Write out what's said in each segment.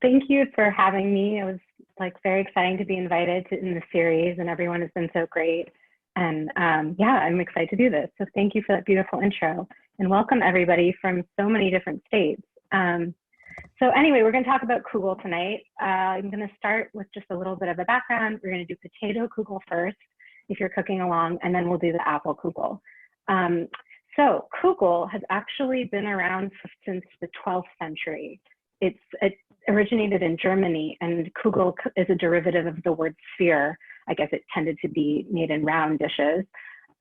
Thank you for having me. It was like very exciting to be invited to in the series, and everyone has been so great. And yeah, I'm excited to do this. So thank you for that beautiful intro, and welcome everybody from so many different states. So anyway, we're going to talk about kugel tonight. I'm going to start with just a little bit of a background. We're going to do potato kugel first, if you're cooking along, and then we'll do the apple kugel. So kugel has actually been around since the 12th century. It originated in Germany, and kugel is a derivative of the word sphere. I guess it tended to be made in round dishes.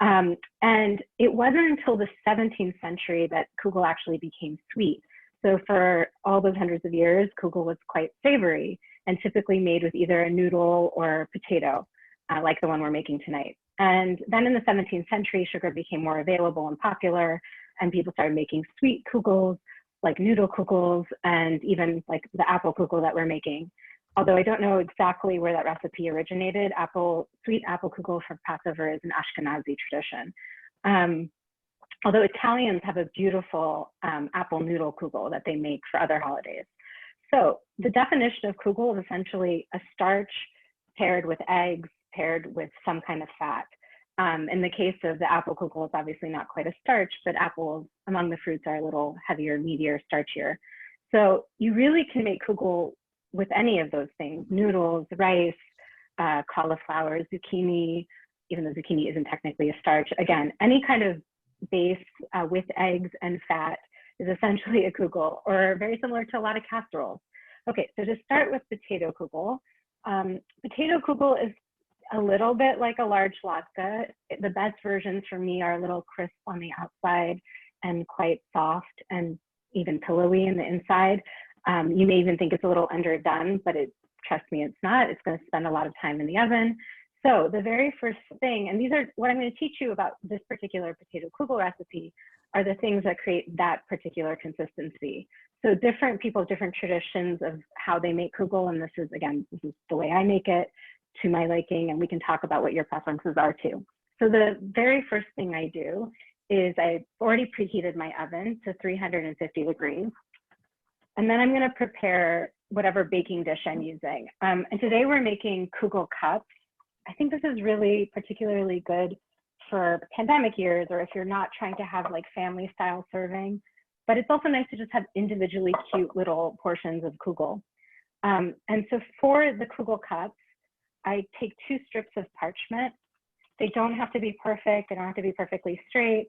And it wasn't until the 17th century that kugel actually became sweet. So for all those hundreds of years, kugel was quite savory and typically made with either a noodle or potato, like the one we're making tonight. And then in the 17th century, sugar became more available and popular, and people started making sweet kugels, like noodle kugels, and even like the apple kugel that we're making. Although I don't know exactly where that recipe originated, sweet apple kugel for Passover is an Ashkenazi tradition. Although Italians have a beautiful apple noodle kugel that they make for other holidays. So the definition of kugel is essentially a starch paired with eggs, paired with some kind of fat. In the case of the apple kugel, it's obviously not quite a starch, but apples among the fruits are a little heavier, meatier, starchier. So you really can make kugel with any of those things: noodles, rice, cauliflower, zucchini, even though zucchini isn't technically a starch. Again, any kind of base with eggs and fat is essentially a kugel, or very similar to a lot of casseroles. Okay, so to start with potato kugel, potato kugel is a little bit like a large latke. The best versions for me are a little crisp on the outside and quite soft and even pillowy in the inside. You may even think it's a little underdone, but trust me, it's not. It's going to spend a lot of time in the oven. So the very first thing, and these are what I'm going to teach you about this particular potato kugel recipe, are the things that create that particular consistency. So different people have different traditions of how they make kugel, and this is the way I make it to my liking, and we can talk about what your preferences are too. So the very first thing I do is I've already preheated my oven to 350 degrees. And then I'm going to prepare whatever baking dish I'm using. And today we're making kugel cups. I think this is really particularly good for pandemic years, or if you're not trying to have like family style serving, but it's also nice to just have individually cute little portions of kugel. And so for the kugel cups, I take 2 strips of parchment. They don't have to be perfect. They don't have to be perfectly straight.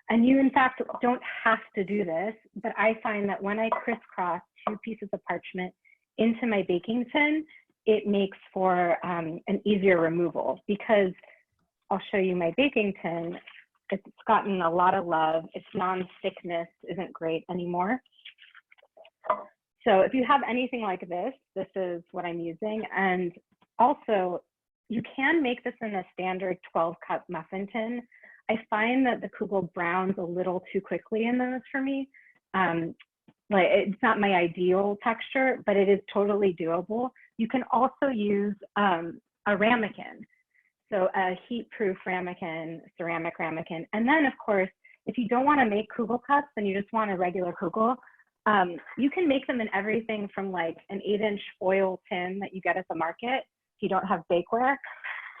And you, in fact, don't have to do this, but I find that when I crisscross 2 pieces of parchment into my baking tin, it makes for an easier removal, because I'll show you my baking tin. It's gotten a lot of love. Its non-stickness isn't great anymore. So if you have anything like this, this is what I'm using. And also, you can make this in a standard 12-cup muffin tin. I find that the kugel browns a little too quickly in those for me. Like, it's not my ideal texture, but it is totally doable. You can also use a ramekin, so a heat-proof ramekin, ceramic ramekin. And then, of course, if you don't want to make kugel cups and you just want a regular kugel, you can make them in everything from like an 8-inch foil tin that you get at the market if you don't have bakeware,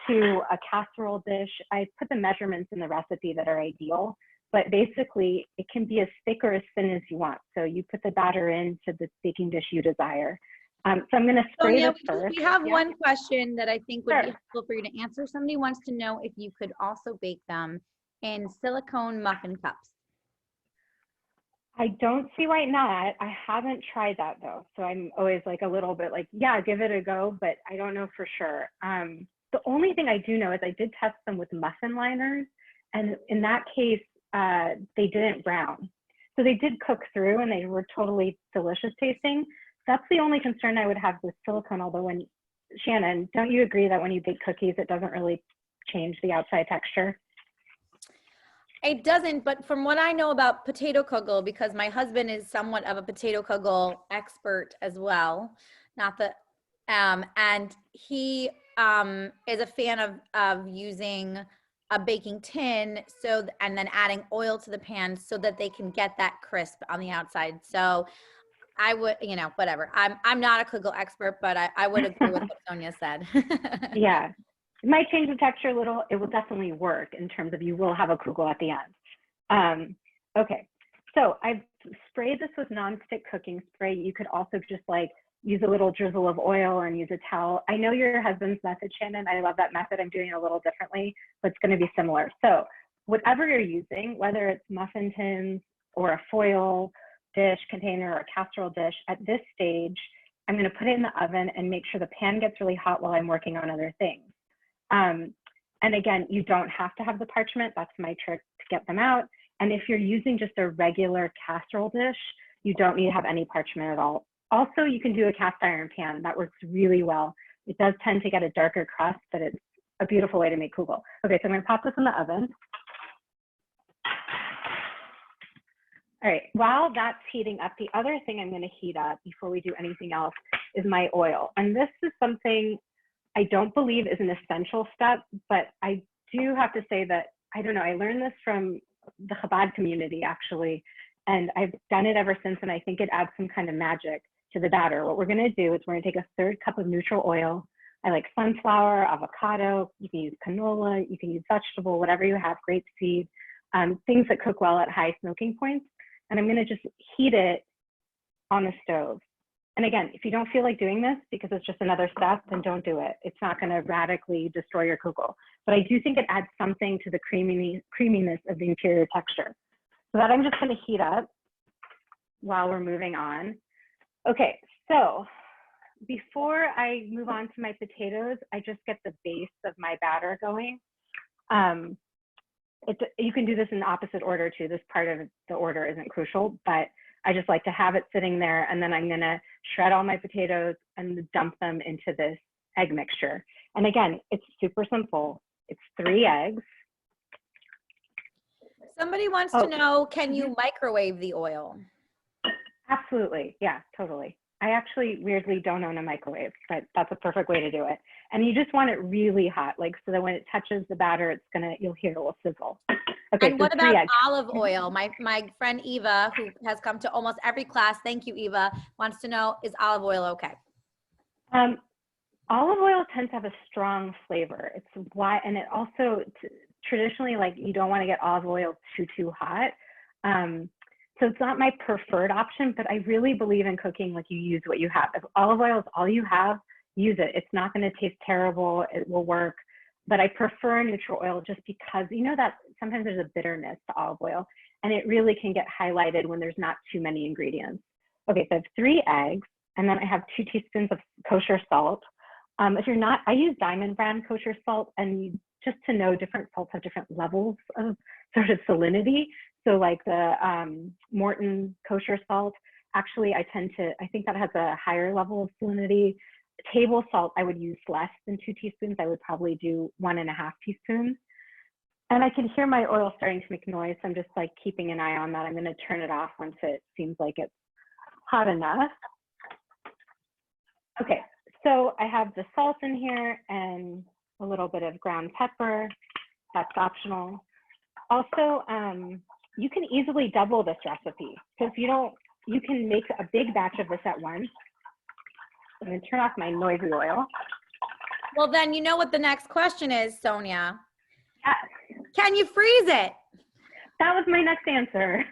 to a casserole dish. I put the measurements in the recipe that are ideal, but basically it can be as thick or as thin as you want. So you put the batter into the baking dish you desire. So I'm going to spray this first. We have one question that I think would be helpful for you to answer. Somebody wants to know if you could also bake them in silicone muffin cups. I don't see why not. I haven't tried that though. So I'm always like a little bit like, yeah, give it a go, but I don't know for sure. The only thing I do know is I did test them with muffin liners, and in that case, they didn't brown. So they did cook through and they were totally delicious tasting. That's the only concern I would have with silicone, although Shannon, don't you agree that when you bake cookies, it doesn't really change the outside texture? It doesn't, but from what I know about potato kugel, because my husband is somewhat of a potato kugel expert as well, and he is a fan of using a baking tin, and then adding oil to the pan so that they can get that crisp on the outside. So I would, you know, whatever. I'm not a kugel expert, but I would agree with what Sonia said. Yeah. It might change the texture a little. It will definitely work in terms of you will have a kugel at the end. Okay, so I've sprayed this with nonstick cooking spray. You could also just like use a little drizzle of oil and use a towel. I know your husband's method, Shannon. I love that method. I'm doing it a little differently, but it's going to be similar. So whatever you're using, whether it's muffin tins or a foil dish container or a casserole dish, at this stage, I'm going to put it in the oven and make sure the pan gets really hot while I'm working on other things. And again, you don't have to have the parchment. That's my trick to get them out. And if you're using just a regular casserole dish, you don't need to have any parchment at all. Also, you can do a cast iron pan. That works really well. It does tend to get a darker crust, but it's a beautiful way to make kugel. Okay, so I'm gonna pop this in the oven. All right, while that's heating up, the other thing I'm gonna heat up before we do anything else is my oil. And this is something I don't believe is an essential step, but I do have to say that, I don't know, I learned this from the Chabad community actually, and I've done it ever since, and I think it adds some kind of magic to the batter. What we're gonna do is we're gonna take a 1/3 cup of neutral oil. I like sunflower, avocado, you can use canola, you can use vegetable, whatever you have, grapeseed, things that cook well at high smoking points. And I'm gonna just heat it on the stove. And again, if you don't feel like doing this because it's just another step, then don't do it. It's not gonna radically destroy your kugel. But I do think it adds something to the creaminess of the interior texture. So that I'm just gonna heat up while we're moving on. Okay, so before I move on to my potatoes, I just get the base of my batter going. You can do this in the opposite order too. This part of the order isn't crucial, but I just like to have it sitting there, and then I'm gonna shred all my potatoes and dump them into this egg mixture. And again, it's super simple. It's 3 eggs. Somebody wants to know, can you microwave the oil? Absolutely, yeah, totally. I actually weirdly don't own a microwave, but that's a perfect way to do it. And you just want it really hot, like so that when it touches the batter, it's gonna, you'll hear it will sizzle. Okay, and so what about eggs. olive oil? My friend Eva, who has come to almost every class, thank you, Eva, wants to know, is olive oil okay? Olive oil tends to have a strong flavor. It's why, and it also traditionally, like, you don't want to get olive oil too hot. So it's not my preferred option, but I really believe in cooking like you use what you have. If olive oil is all you have, use it. It's not going to taste terrible. It will work. But I prefer neutral oil just because, you know, that sometimes there's a bitterness to olive oil, and it really can get highlighted when there's not too many ingredients. Okay, so I have 3 eggs, and then I have 2 teaspoons of kosher salt. If you're not, I use Diamond brand kosher salt, and just to know, different salts have different levels of sort of salinity. So like the Morton kosher salt, actually I think that has a higher level of salinity. Table salt, I would use less than 2 teaspoons. I would probably do 1.5 teaspoons. And I can hear my oil starting to make noise. So I'm just like keeping an eye on that. I'm gonna turn it off once it seems like it's hot enough. Okay, so I have the salt in here and a little bit of ground pepper. That's optional. Also, you can easily double this recipe. So if you don't, you can make a big batch of this at once. I'm gonna turn off my noisy oil. Well, then you know what the next question is, Sonia. Yes. Can you freeze it? That was my next answer.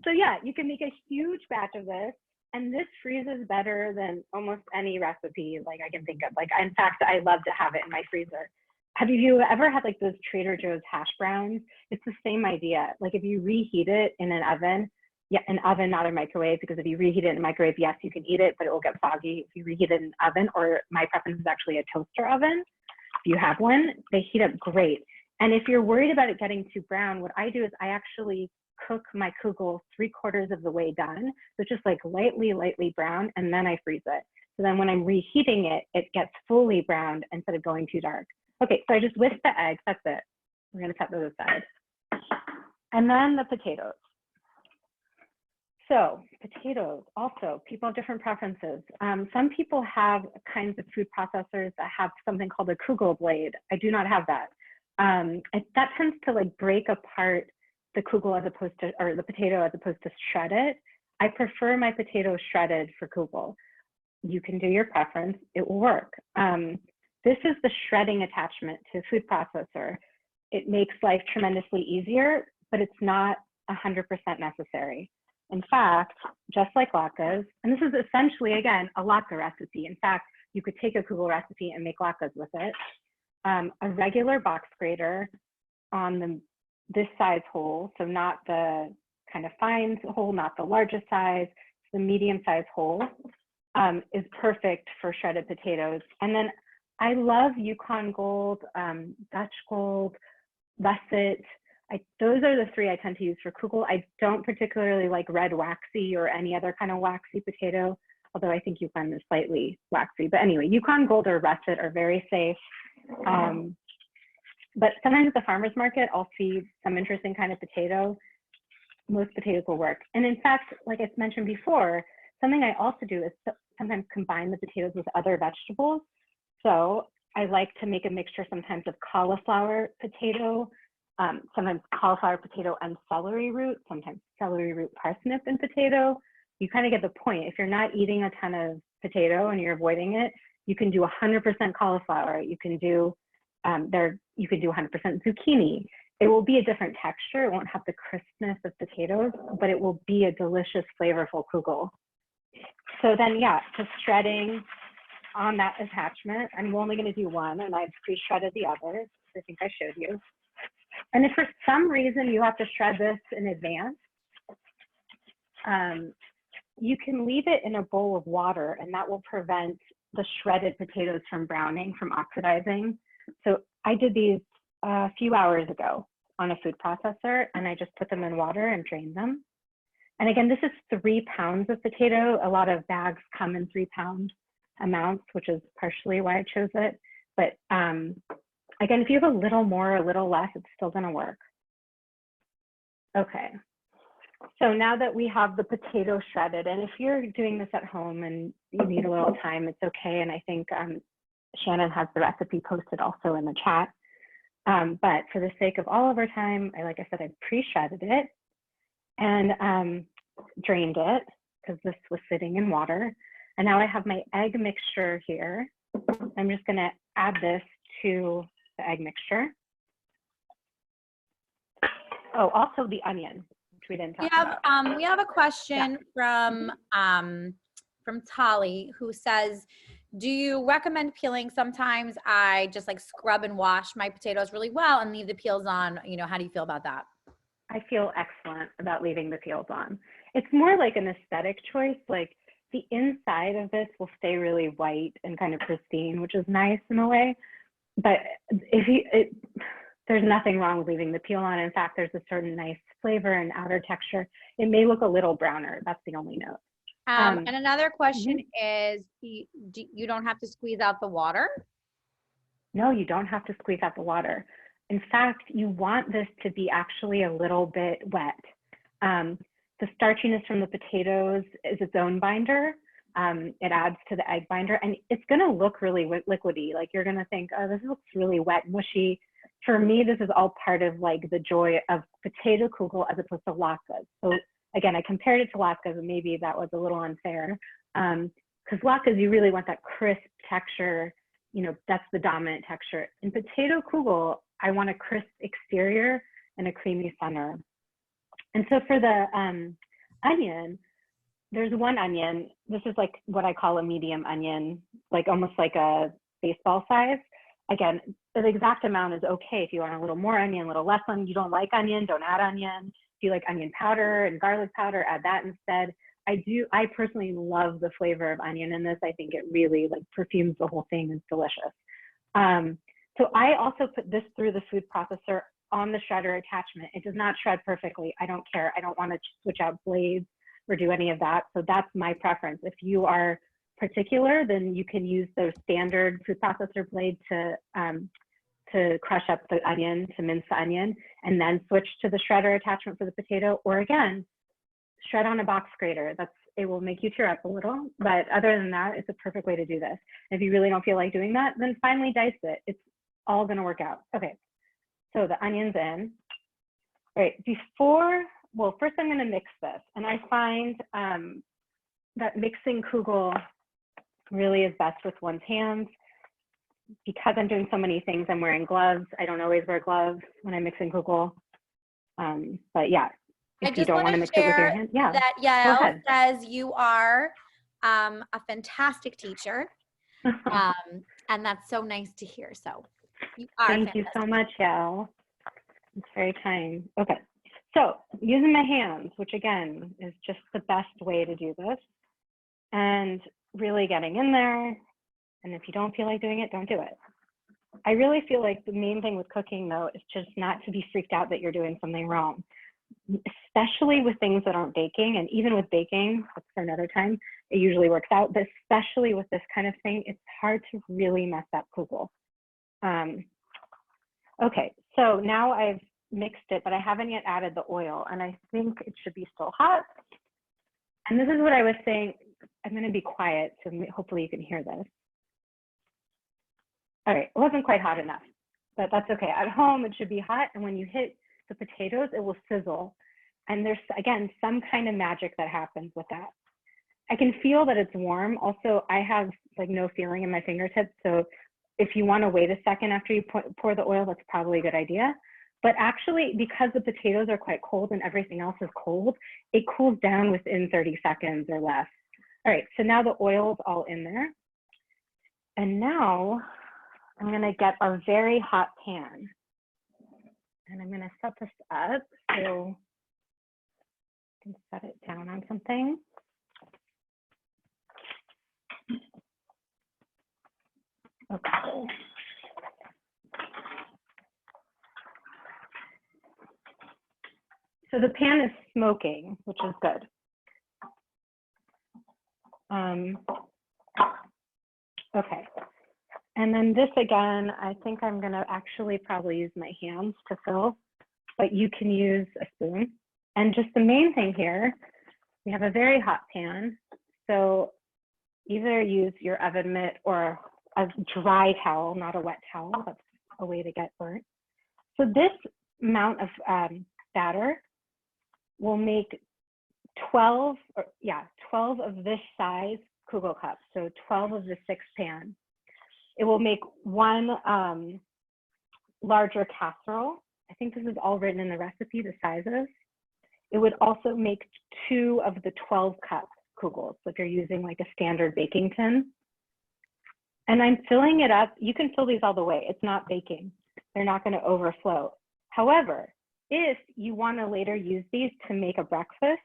So yeah, you can make a huge batch of this, and this freezes better than almost any recipe like I can think of. Like, in fact, I love to have it in my freezer. Have you ever had like those Trader Joe's hash browns? It's the same idea. Like if you reheat it in an oven, yeah, an oven, not a microwave, because if you reheat it in a microwave, yes, you can eat it, but it will get foggy. If you reheat it in an oven, or my preference is actually a toaster oven. If you have one, they heat up great. And if you're worried about it getting too brown, what I do is I actually cook my kugel 3/4 of the way done. So just like lightly brown, and then I freeze it. So then when I'm reheating it, it gets fully browned instead of going too dark. Okay, so I just whisk the eggs, that's it. We're gonna set those aside. And then the potatoes. So potatoes, also, people have different preferences. Some people have kinds of food processors that have something called a kugel blade. I do not have that. That tends to like break apart the kugel as opposed to, or the potato as opposed to shred it. I prefer my potatoes shredded for kugel. You can do your preference, it will work. This is the shredding attachment to a food processor. It makes life tremendously easier, but it's not 100% necessary. In fact, just like latkes, and this is essentially, again, a latke recipe. In fact, you could take a kugel recipe and make latkes with it. A regular box grater on this size hole, so not the kind of fine hole, not the largest size, the medium size hole, is perfect for shredded potatoes. And then I love Yukon Gold, Dutch Gold, Russet. Those are the three I tend to use for kugel. I don't particularly like red waxy or any other kind of waxy potato, although I think Yukon is slightly waxy. But anyway, Yukon Gold or Russet are very safe. But sometimes at the farmer's market, I'll see some interesting kind of potato. Most potatoes will work. And in fact, like I mentioned before, something I also do is sometimes combine the potatoes with other vegetables. So I like to make a mixture sometimes of cauliflower potato, sometimes cauliflower potato and celery root, sometimes celery root, parsnip, and potato. You kind of get the point. If you're not eating a ton of potato and you're avoiding it, you can do 100% cauliflower. You can do 100% zucchini. It will be a different texture. It won't have the crispness of potatoes, but it will be a delicious, flavorful kugel. So then, yeah, just shredding on that attachment. I'm only going to do one, and I've pre-shredded the others. I think I showed you. And if for some reason you have to shred this in advance, you can leave it in a bowl of water, and that will prevent the shredded potatoes from browning, from oxidizing. So I did these a few hours ago on a food processor, and I just put them in water and drained them. And again, this is 3 pounds of potato. A lot of bags come in 3-pound amounts, which is partially why I chose it. But again, if you have a little more, a little less, it's still gonna work. Okay, so now that we have the potato shredded, and if you're doing this at home and you need a little time, it's okay. And I think Shannon has the recipe posted also in the chat. But for the sake of all of our time, like I said, I pre-shredded it and drained it because this was sitting in water. And now I have my egg mixture here. I'm just gonna add this to the egg mixture. Oh, also the onion, which we didn't talk about. We have a question from Tali, who says, do you recommend peeling? Sometimes I just like scrub and wash my potatoes really well and leave the peels on. You know, how do you feel about that? I feel excellent about leaving the peels on. It's more like an aesthetic choice. Like the inside of this will stay really white and kind of pristine, which is nice in a way. But there's nothing wrong with leaving the peel on. In fact, there's a certain nice flavor and outer texture. It may look a little browner. That's the only note. And another question is, you don't have to squeeze out the water? No, you don't have to squeeze out the water. In fact, you want this to be actually a little bit wet. The starchiness from the potatoes is its own binder. It adds to the egg binder, and it's gonna look really liquidy. Like you're gonna think, oh, this looks really wet and mushy. For me, this is all part of like the joy of potato kugel as opposed to latkes. So again, I compared it to latkes, and maybe that was a little unfair. Because latkes, you really want that crisp texture. You know, that's the dominant texture. In potato kugel, I want a crisp exterior and a creamy center. And so for the onion, there's one onion. This is like what I call a medium onion, like almost like a baseball size. Again, the exact amount is okay. If you want a little more onion, a little less onion, you don't like onion, don't add onion. If you like onion powder and garlic powder, add that instead. I personally love the flavor of onion in this. I think it really like perfumes the whole thing. It's delicious. So I also put this through the food processor on the shredder attachment. It does not shred perfectly. I don't care. I don't want to switch out blades or do any of that. So that's my preference. If you are particular, then you can use those standard food processor blade to crush up the onion, to mince the onion, and then switch to the shredder attachment for the potato. Or again, shred on a box grater. It will make you tear up a little, but other than that, it's a perfect way to do this. If you really don't feel like doing that, then finely dice it. It's all gonna work out. Okay, so the onion's in. All right, before well, first I'm gonna mix this. And I find that mixing kugel really is best with one's hands. Because I'm doing so many things, I'm wearing gloves. I don't always wear gloves when I'm mixing kugel. But yeah, if you don't want to mix it with your hands, yeah. That Yael says you are a fantastic teacher. And that's so nice to hear. So you are Thank you so much, Yael. It's very kind. Okay, so using my hands, which again is just the best way to do this, and really getting in there. And if you don't feel like doing it, don't do it. I really feel like the main thing with cooking, though, is just not to be freaked out that you're doing something wrong, especially with things that aren't baking. And even with baking, that's for another time, it usually works out. But especially with this kind of thing, it's hard to really mess up kugel. Okay, so now I've mixed it, but I haven't yet added the oil. And I think it should be still hot. And this is what I was saying. I'm going to be quiet, so hopefully you can hear this. All right, it wasn't quite hot enough, but that's okay. At home, it should be hot, and when you hit the potatoes, it will sizzle. And there's, again, some kind of magic that happens with that. I can feel that it's warm. Also, I have like no feeling in my fingertips, so if you want to wait a second after you pour the oil, that's probably a good idea. But actually, because the potatoes are quite cold and everything else is cold, it cools down within 30 seconds or less. All right, so now the oil's all in there. And now I'm gonna get a very hot pan. And I'm gonna set this up so I can set it down on something. Okay. So the pan is smoking, which is good. Okay. And then this again, I think I'm gonna actually probably use my hands to fill, but you can use a spoon. And just the main thing here, we have a very hot pan. So either use your oven mitt or a dry towel, not a wet towel. That's a way to get burnt. So this amount of batter will make 12 of this size kugel cups. So 12 of the 6 pan. It will make one larger casserole. I think this is all written in the recipe, the sizes. It would also make 2 of the 12 cup kugels if you're using like a standard baking tin. And I'm filling it up. You can fill these all the way. It's not baking. They're not going to overflow. However, if you want to later use these to make a breakfast,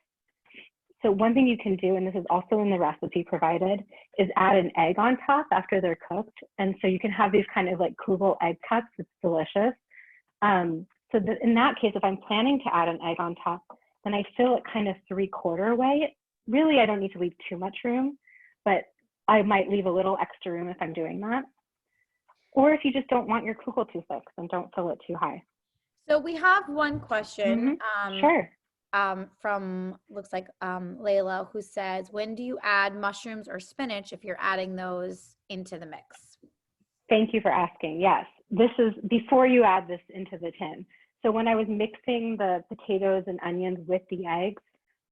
so one thing you can do, and this is also in the recipe provided, is add an egg on top after they're cooked. And so you can have these kind of like kugel egg cups. It's delicious. So in that case, if I'm planning to add an egg on top, then I fill it kind of 3/4 way. Really, I don't need to leave too much room, but I might leave a little extra room if I'm doing that. Or if you just don't want your kugel too thick, then don't fill it too high. So we have one question. Sure. From looks like Layla, who says, when do you add mushrooms or spinach if you're adding those into the mix? Thank you for asking. Yes, this is before you add this into the tin. So when I was mixing the potatoes and onions with the eggs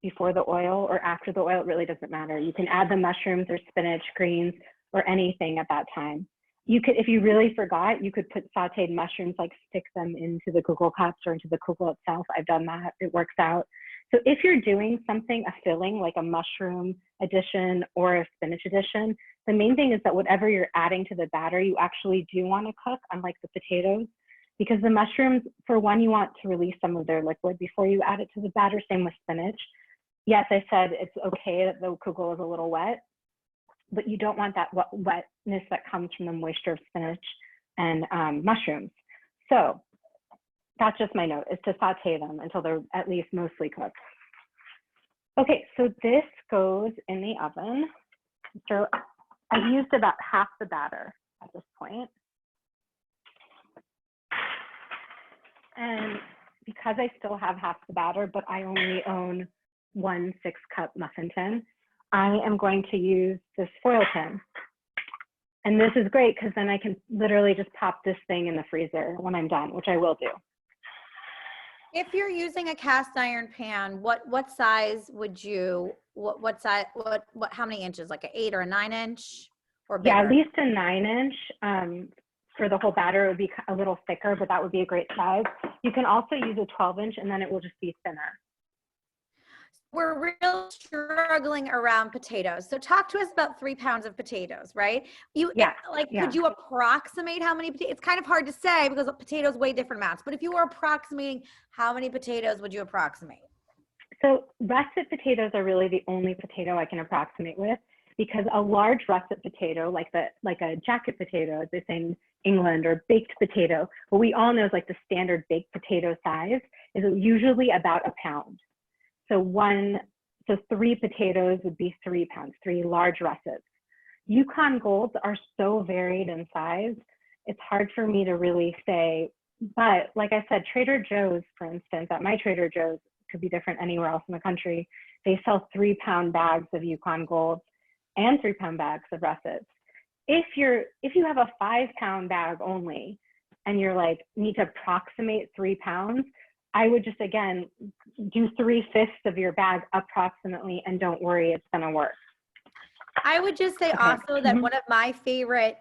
before the oil or after the oil, it really doesn't matter. You can add the mushrooms or spinach, greens, or anything at that time. You could, if you really forgot, you could put sauteed mushrooms, like stick them into the kugel cups or into the kugel itself. I've done that, it works out. So if you're doing something, a filling, like a mushroom addition or a spinach addition, the main thing is that whatever you're adding to the batter, you actually do want to cook, unlike the potatoes, because the mushrooms, for one, you want to release some of their liquid before you add it to the batter, same with spinach. Yes, I said it's okay that the kugel is a little wet, but you don't want that wetness that comes from the moisture of spinach and mushrooms. So that's just my note, is to saute them until they're at least mostly cooked. Okay, so this goes in the oven. So I've used about half the batter at this point. And because I still have half the batter, but I only own 1 6-cup muffin tin, I am going to use this foil tin. And this is great because then I can literally just pop this thing in the freezer when I'm done, which I will do. If you're using a cast iron pan, what size would you, what size, how many inches? Like an 8 or a 9-inch or bigger? Yeah, at least a 9-inch. For the whole batter, it would be a little thicker, but that would be a great size. You can also use a 12-inch, and then it will just be thinner. We're real struggling around potatoes. So talk to us about 3 pounds of potatoes, right? Could you approximate how many potatoes? It's kind of hard to say because potatoes weigh different amounts, but if you were approximating, how many potatoes would you approximate? So russet potatoes are really the only potato I can approximate with, because a large russet potato, like a jacket potato, as they say in England, or baked potato, what we all know is like the standard baked potato size is usually about a pound. So 3 potatoes would be 3 pounds, 3 large russets. Yukon Golds are so varied in size, it's hard for me to really say, but like I said, Trader Joe's, for instance, at my Trader Joe's, could be different anywhere else in the country, they sell 3-pound bags of Yukon Golds and 3-pound bags of russets. If you have a 5-pound bag only, and you're like, need to approximate 3 pounds, I would just, again, do 3/5 of your bag approximately, and don't worry, it's gonna work. I would just say also that one of my favorite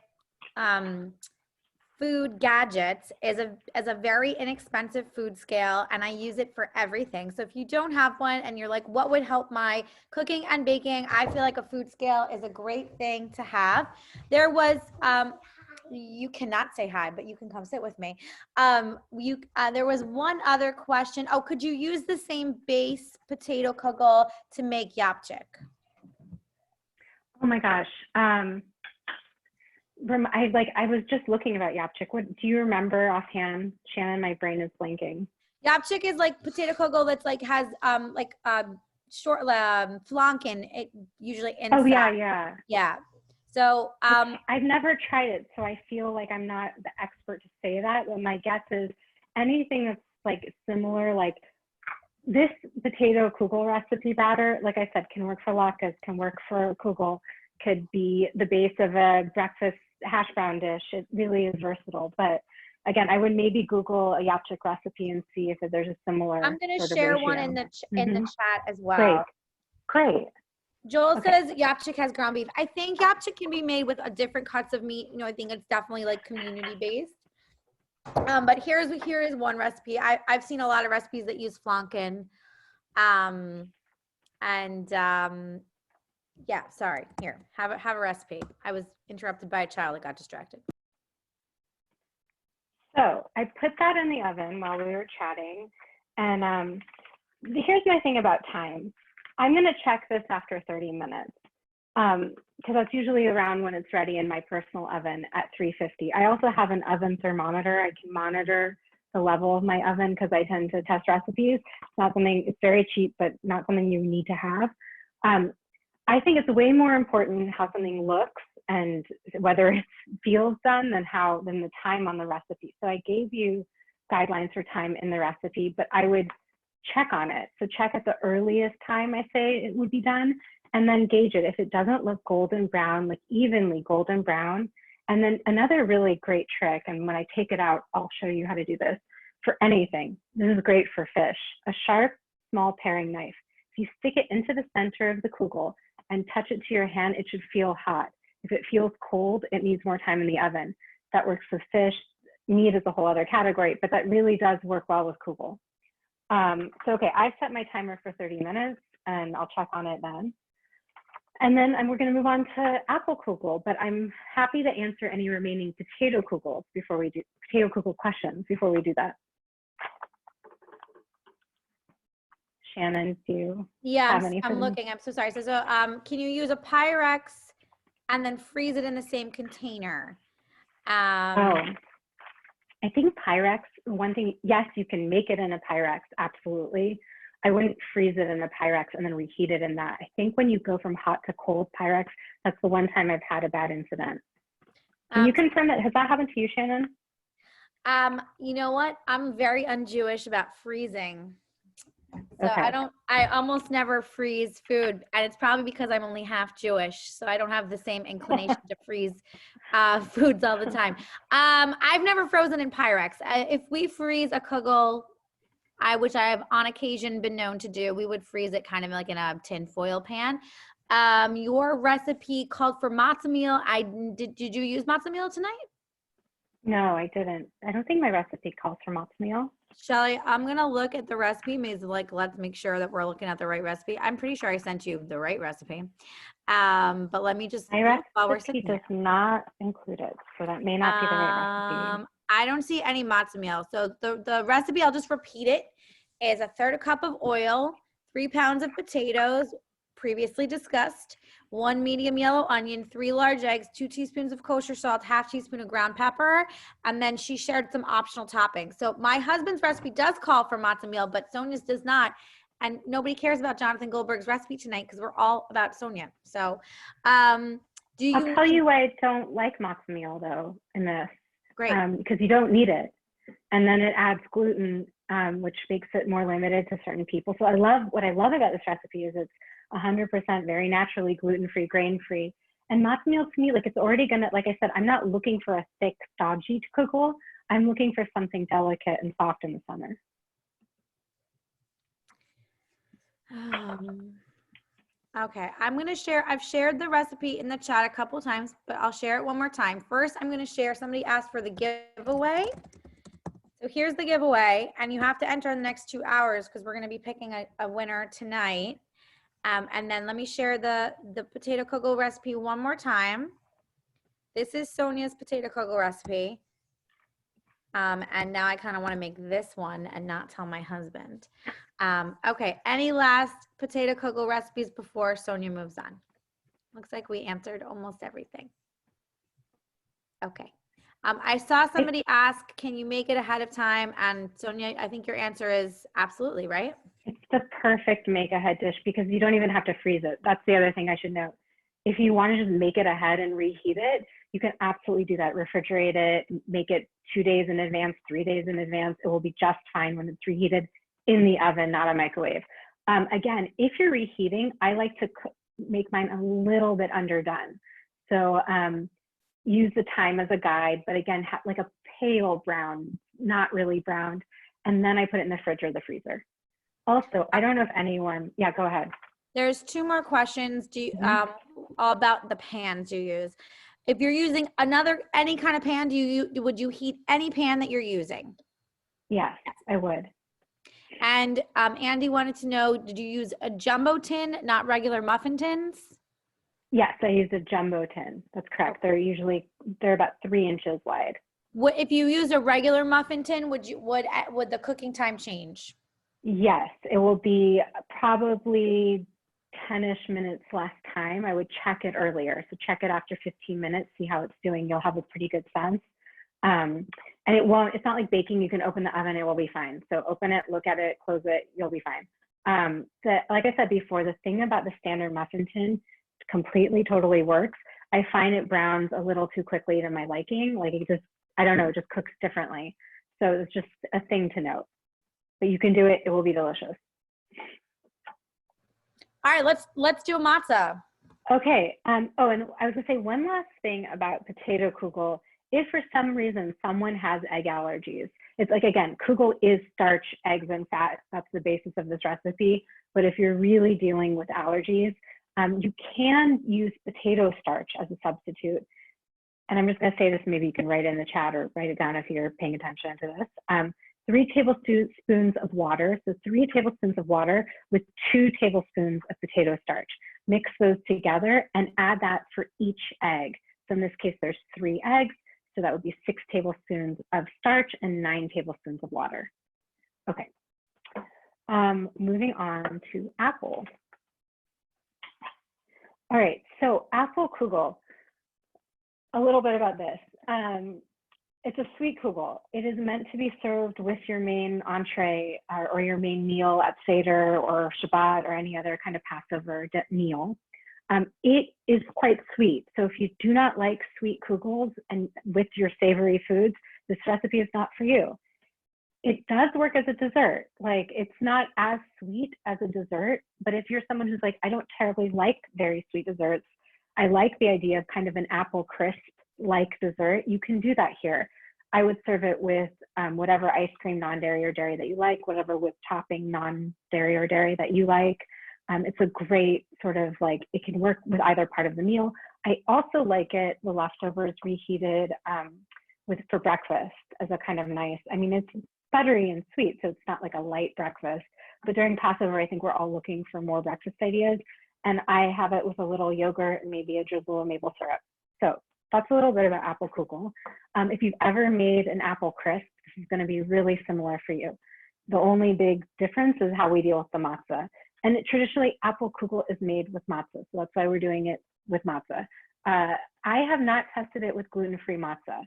food gadgets is a very inexpensive food scale, and I use it for everything. So if you don't have one and you're like, what would help my cooking and baking? I feel like a food scale is a great thing to have. There was, you cannot say hi, but you can come sit with me. There was one other question. Oh, could you use the same base potato kugel to make yapchik? Oh my gosh. I was just looking about yapchik. What do you remember offhand, Shannon? My brain is blanking. Yapchik is like potato kugel that's like has short flanken. It usually inside. Oh yeah. So I've never tried it, so I feel like I'm not the expert to say that. But my guess is anything that's like similar, like this potato kugel recipe batter, like I said, can work for latkes, can work for kugel, could be the base of a breakfast hash brown dish. It really is versatile. But again, I would maybe Google a yapchik recipe and see if there's a similar. I'm going to share one in the chat as well. Great. Joel says yapchik has ground beef. I think yapchik can be made with different cuts of meat. You know, I think it's definitely like community based. But here is one recipe. I've seen a lot of recipes that use flanken. Yeah, sorry. Here, have a recipe. I was interrupted by a child that got distracted. So I put that in the oven while we were chatting. And here's my thing about time. I'm going to check this after 30 minutes because that's usually around when it's ready in my personal oven at 350. I also have an oven thermometer. I can monitor the level of my oven because I tend to test recipes. It's not something, it's very cheap, but not something you need to have. I think it's way more important how something looks and whether it feels done than the time on the recipe. So I gave you guidelines for time in the recipe, but I would check on it. So check at the earliest time I say it would be done, and then gauge it. If it doesn't look golden brown, like evenly golden brown. And then another really great trick, and when I take it out, I'll show you how to do this for anything. This is great for fish. A sharp, small paring knife. If you stick it into the center of the kugel and touch it to your hand, it should feel hot. If it feels cold, it needs more time in the oven. That works with fish. Meat is a whole other category, but that really does work well with kugel. Okay, I've set my timer for 30 minutes and I'll check on it then. And then we're going to move on to apple kugel, but I'm happy to answer any remaining potato kugel questions before we do that. Shannon, do you have any? I'm looking. I'm so sorry. So, can you use a Pyrex and then freeze it in the same container? I think Pyrex, one thing, yes, you can make it in a Pyrex, absolutely. I wouldn't freeze it in a Pyrex and then reheat it in that. I think when you go from hot to cold Pyrex, that's the one time I've had a bad incident. Can you confirm that? Has that happened to you, Shannon? You know what? I'm very un-Jewish about freezing. So okay. I almost never freeze food, and it's probably because I'm only half Jewish, so I don't have the same inclination to freeze foods all the time. I've never frozen in Pyrex. If we freeze a kugel, which I have on occasion been known to do. We would freeze it kind of like in a tin foil pan. Your recipe called for matzo meal. Did you use matzo meal tonight? No, I didn't. I don't think my recipe calls for matzo meal. Shelly, I'm gonna look at the recipe. Maybe like let's make sure that we're looking at the right recipe. I'm pretty sure I sent you the right recipe. But let me just My while we're recipe sitting does here. not include it, so that may not be the right recipe. I don't see any matzo meal. So the recipe, I'll just repeat it, is a third a cup of oil, 3 pounds of potatoes, previously discussed, 1 medium yellow onion, 3 large eggs, 2 teaspoons of kosher salt, half teaspoon of ground pepper, and then she shared some optional toppings. So my husband's recipe does call for matzo meal, but Sonia's does not. And nobody cares about Jonathan Goldberg's recipe tonight because we're all about Sonia. So I'll tell you why I don't like matzo meal though in this. Great. Because you don't need it. And then it adds gluten, which makes it more limited to certain people. So what I love about this recipe is it's 100% very naturally gluten-free, grain-free. And matzo meal to me, like it's already gonna, like I said, I'm not looking for a thick, stodgy kugel. I'm looking for something delicate and soft in the summer. Okay, I'm gonna share, I've shared the recipe in the chat a couple times, but I'll share it one more time. First, I'm gonna share, somebody asked for the giveaway. So here's the giveaway, and you have to enter in the next 2 hours because we're gonna be picking a winner tonight. And then let me share the potato kugel recipe one more time. This is Sonia's potato kugel recipe. And now I kind of want to make this one and not tell my husband. Okay, any last potato kugel recipes before Sonia moves on? Looks like we answered almost everything. Okay. I saw somebody ask, can you make it ahead of time? And Sonia, I think your answer is absolutely, right? It's the perfect make ahead dish because you don't even have to freeze it. That's the other thing I should note. If you want to just make it ahead and reheat it, you can absolutely do that. Refrigerate it, make it 2 days in advance, 3 days in advance. It will be just fine when it's reheated in the oven, not a microwave. Again, if you're reheating, I like to make mine a little bit underdone. So use the time as a guide, but again, like a pale brown, not really brown. And then I put it in the fridge or the freezer. Also, I don't know if anyone, yeah, go ahead. There's 2 more questions about the pans you use. If you're using any kind of pan, would you heat any pan that you're using? Yes, I would. And Andy wanted to know, did you use a jumbo tin, not regular muffin tins? Yes, I used a jumbo tin. That's correct. They're about 3 inches wide. If you use a regular muffin tin, would the cooking time change? Yes, it will be probably 10-ish minutes less time. I would check it earlier. So check it after 15 minutes, see how it's doing. You'll have a pretty good sense. And it's not like baking. You can open the oven, it will be fine. So open it, look at it, close it, you'll be fine. Like I said before, the thing about the standard muffin tin completely, totally works. I find it browns a little too quickly to my liking. Like it just, I don't know, it just cooks differently. So it's just a thing to note. But you can do it, it will be delicious. All right, let's do a matzah. Okay, and I was gonna say one last thing about potato kugel. If for some reason someone has egg allergies, it's like, again, kugel is starch, eggs, and fat. That's the basis of this recipe. But if you're really dealing with allergies, you can use potato starch as a substitute. And I'm just gonna say this, maybe you can write it in the chat or write it down if you're paying attention to this. 3 tablespoons of water, so 3 tablespoons of water with 2 tablespoons of potato starch. Mix those together and add that for each egg. So in this case, there's 3 eggs, so that would be 6 tablespoons of starch and 9 tablespoons of water. Okay, moving on to apple. All right, so apple kugel, a little bit about this. It's a sweet kugel. It is meant to be served with your main entree or your main meal at Seder or Shabbat or any other kind of Passover meal. It is quite sweet. So if you do not like sweet kugels and with your savory foods, this recipe is not for you. It does work as a dessert. Like it's not as sweet as a dessert, but if you're someone who's like, I don't terribly like very sweet desserts, I like the idea of kind of an apple crisp like dessert, you can do that here. I would serve it with whatever ice cream, non-dairy or dairy that you like, whatever whipped topping, non-dairy or dairy that you like. It's a great sort of like, it can work with either part of the meal. I also like it, the leftovers reheated for breakfast as a kind of nice, I mean, it's buttery and sweet, so it's not like a light breakfast. But during Passover, I think we're all looking for more breakfast ideas. And I have it with a little yogurt and maybe a drizzle of maple syrup. So that's a little bit about apple kugel. If you've ever made an apple crisp, this is going to be really similar for you. The only big difference is how we deal with the matzah. And traditionally, apple kugel is made with matzah, so that's why we're doing it with matzah. I have not tested it with gluten-free matzah.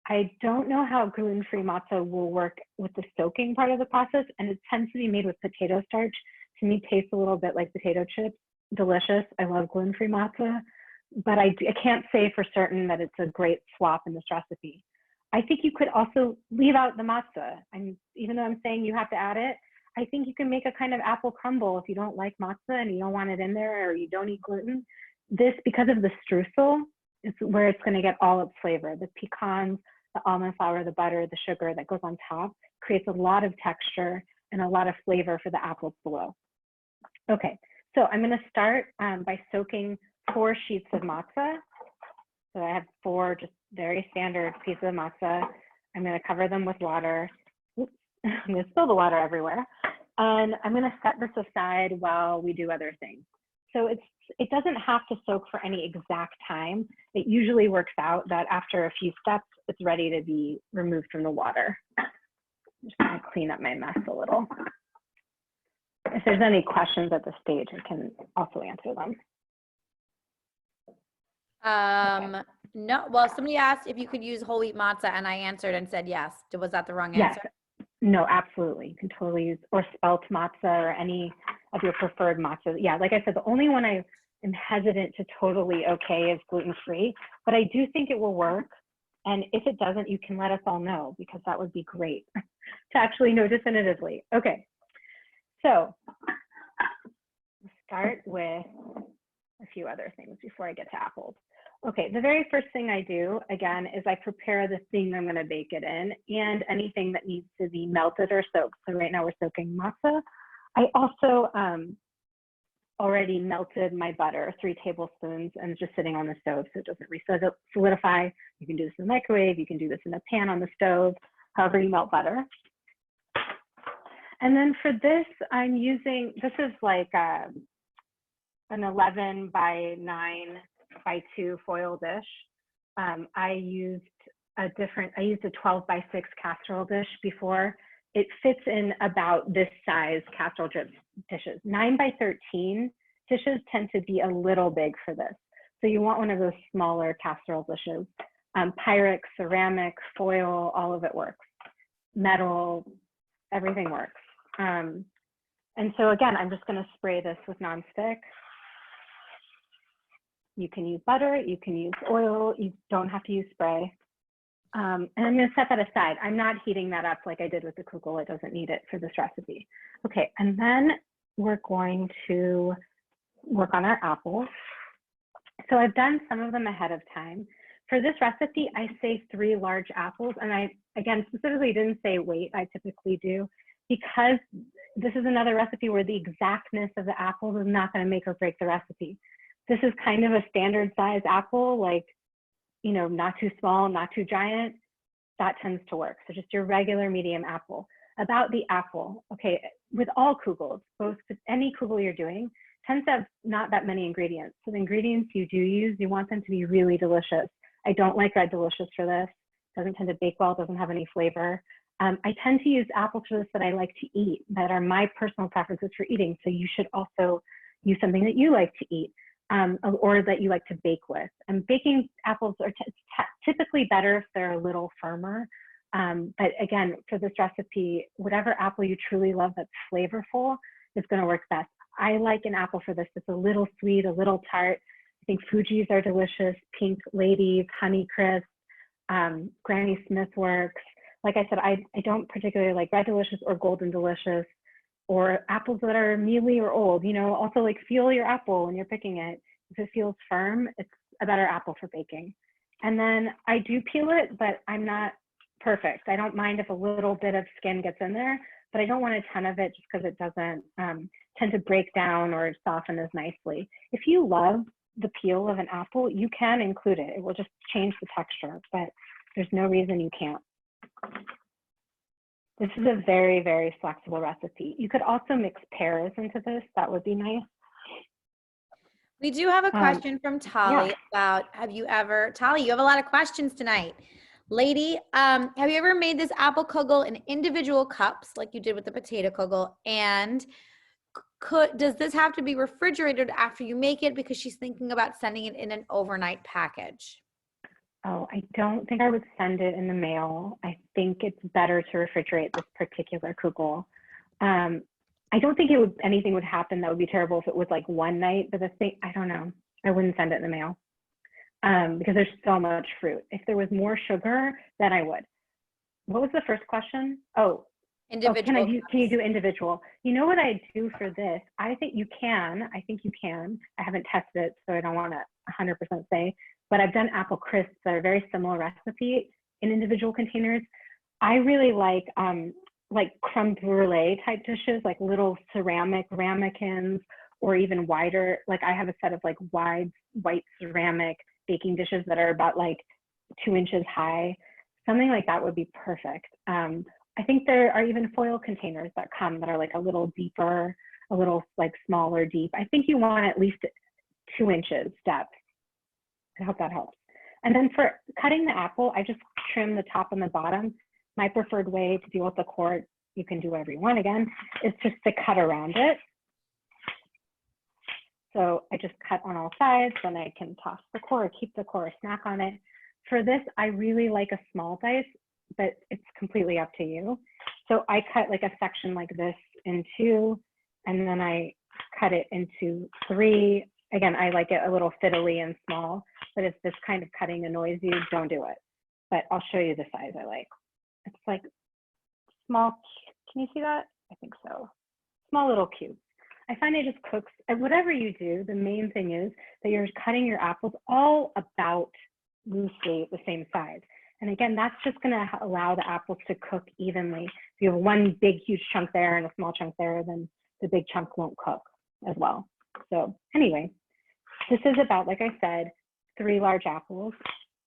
I don't know how gluten-free matzah will work with the soaking part of the process, and it tends to be made with potato starch. To me, tastes a little bit like potato chips. Delicious. I love gluten-free matzah, but I can't say for certain that it's a great swap in this recipe. I think you could also leave out the matzah. Even though I'm saying you have to add it, I think you can make a kind of apple crumble if you don't like matzah and you don't want it in there or you don't eat gluten. This, because of the streusel, is where it's going to get all its flavor. The pecans, the almond flour, the butter, the sugar that goes on top creates a lot of texture and a lot of flavor for the apples below. Okay, so I'm going to start by soaking 4 sheets of matzah. So I have 4 just very standard pieces of matzah. I'm going to cover them with water. Oops, I'm going to spill the water everywhere. And I'm going to set this aside while we do other things. So it doesn't have to soak for any exact time. It usually works out that after a few steps, it's ready to be removed from the water. I'm just going to clean up my mess a little. If there's any questions at this stage, I can also answer them. Okay. No, well, somebody asked if you could use whole wheat matzah, and I answered and said yes. Was that the wrong answer? Yes. No, absolutely. You can totally use, or spelt matzah or any of your preferred matzah. Yeah, like I said, the only one I am hesitant to totally okay is gluten-free, but I do think it will work. And if it doesn't, you can let us all know, because that would be great to actually know definitively. Okay, so we'll start with a few other things before I get to apples. Okay, the very first thing I do, again, is I prepare the thing I'm going to bake it in and anything that needs to be melted or soaked. So right now we're soaking matzah. I also already melted my butter, 3 tablespoons, and it's just sitting on the stove so it doesn't re-solidify. You can do this in the microwave. You can do this in a pan on the stove, however you melt butter. And then for this, I'm using, this is like an 11 by 9 by 2 foil dish. I used a 12 by 6 casserole dish before. It fits in about this size casserole dishes. 9 by 13 dishes tend to be a little big for this. So you want one of those smaller casserole dishes. Pyrex, ceramic, foil, all of it works. Metal, everything works. And so again, I'm just gonna spray this with nonstick. You can use butter, you can use oil, you don't have to use spray. And I'm gonna set that aside. I'm not heating that up like I did with the kugel. It doesn't need it for this recipe. Okay, and then we're going to work on our apples. So I've done some of them ahead of time. For this recipe, I say 3 large apples, and I, again, specifically didn't say weight, I typically do, because this is another recipe where the exactness of the apples is not gonna make or break the recipe. This is kind of a standard size apple, like, you know, not too small, not too giant. That tends to work. So just your regular medium apple. About the apple, okay, with all kugels, both any kugel you're doing, tends to have not that many ingredients. So the ingredients you do use, you want them to be really delicious. I don't like Red Delicious for this. Doesn't tend to bake well, doesn't have any flavor. I tend to use apples for this that I like to eat, that are my personal preferences for eating. So you should also use something that you like to eat. Or that you like to bake with. And baking apples are typically better if they're a little firmer. But again, for this recipe, whatever apple you truly love that's flavorful is gonna work best. I like an apple for this that's a little sweet, a little tart. I think Fuji's are delicious, Pink Ladies, Honeycrisp, Granny Smith works. Like I said, I don't particularly like Red Delicious or Golden Delicious, or apples that are mealy or old. You know, also like feel your apple when you're picking it. If it feels firm, it's a better apple for baking. And then I do peel it, but I'm not perfect. I don't mind if a little bit of skin gets in there, but I don't want a ton of it just because it doesn't tend to break down or soften as nicely. If you love the peel of an apple, you can include it. It will just change the texture, but there's no reason you can't. This is a very, very flexible recipe. You could also mix pears into this. That would be nice. We do have a question from Tali about, Tali, you have a lot of questions tonight. Lady, have you ever made this apple kugel in individual cups like you did with the potato kugel? And does this have to be refrigerated after you make it, because she's thinking about sending it in an overnight package? Oh, I don't think I would send it in the mail. I think it's better to refrigerate this particular kugel. I don't think anything would happen that would be terrible if it was like one night, but the thing, I don't know. I wouldn't send it in the mail because there's so much fruit. If there was more sugar, then I would. What was the first question? Individual. Can you do individual? You know what I do for this? I think you can. I haven't tested it, so I don't want to 100% say, but I've done apple crisps that are very similar recipe in individual containers. I really like creme brulee type dishes, like little ceramic ramekins, or even wider. Like I have a set of like wide white ceramic baking dishes that are about like 2 inches high. Something like that would be perfect. I think there are even foil containers that come that are like a little deeper, a little like smaller deep. I think you want at least 2 inches depth. I hope that helps. And then for cutting the apple, I just trim the top and the bottom. My preferred way to deal with the core, you can do whatever you want again, is just to cut around it. So I just cut on all sides, then I can toss the core, or keep the core, or snack on it. For this, I really like a small dice, but it's completely up to you. So I cut like a section like this in 2, and then I cut it into 3. Again, I like it a little fiddly and small, but if this kind of cutting annoys you, don't do it. But I'll show you the size I like. It's like small, can you see that? I think so. Small little cubes. I find it just cooks, and whatever you do, the main thing is that you're cutting your apples all about loosely the same size. And again, that's just gonna allow the apples to cook evenly. If you have one big, huge chunk there and a small chunk there, then the big chunk won't cook as well. So anyway, this is about, like I said, 3 large apples.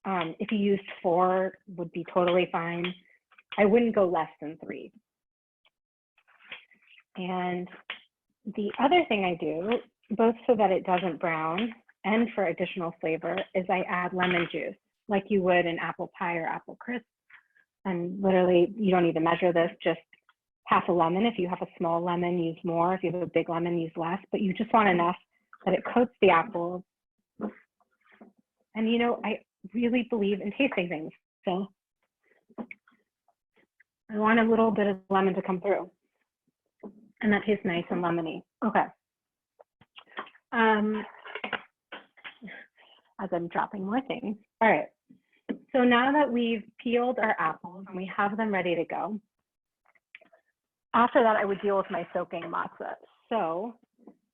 If you used 4, would be totally fine. I wouldn't go less than 3. And the other thing I do, both so that it doesn't brown and for additional flavor, is I add lemon juice, like you would in apple pie or apple crisp. And literally, you don't need to measure this, just half a lemon. If you have a small lemon, use more. If you have a big lemon, use less. But you just want enough that it coats the apples. And you know, I really believe in tasting things. So I want a little bit of lemon to come through. And that tastes nice and lemony. Okay. As I'm dropping more things. All right. So now that we've peeled our apples and we have them ready to go, after that, I would deal with my soaking matzah. So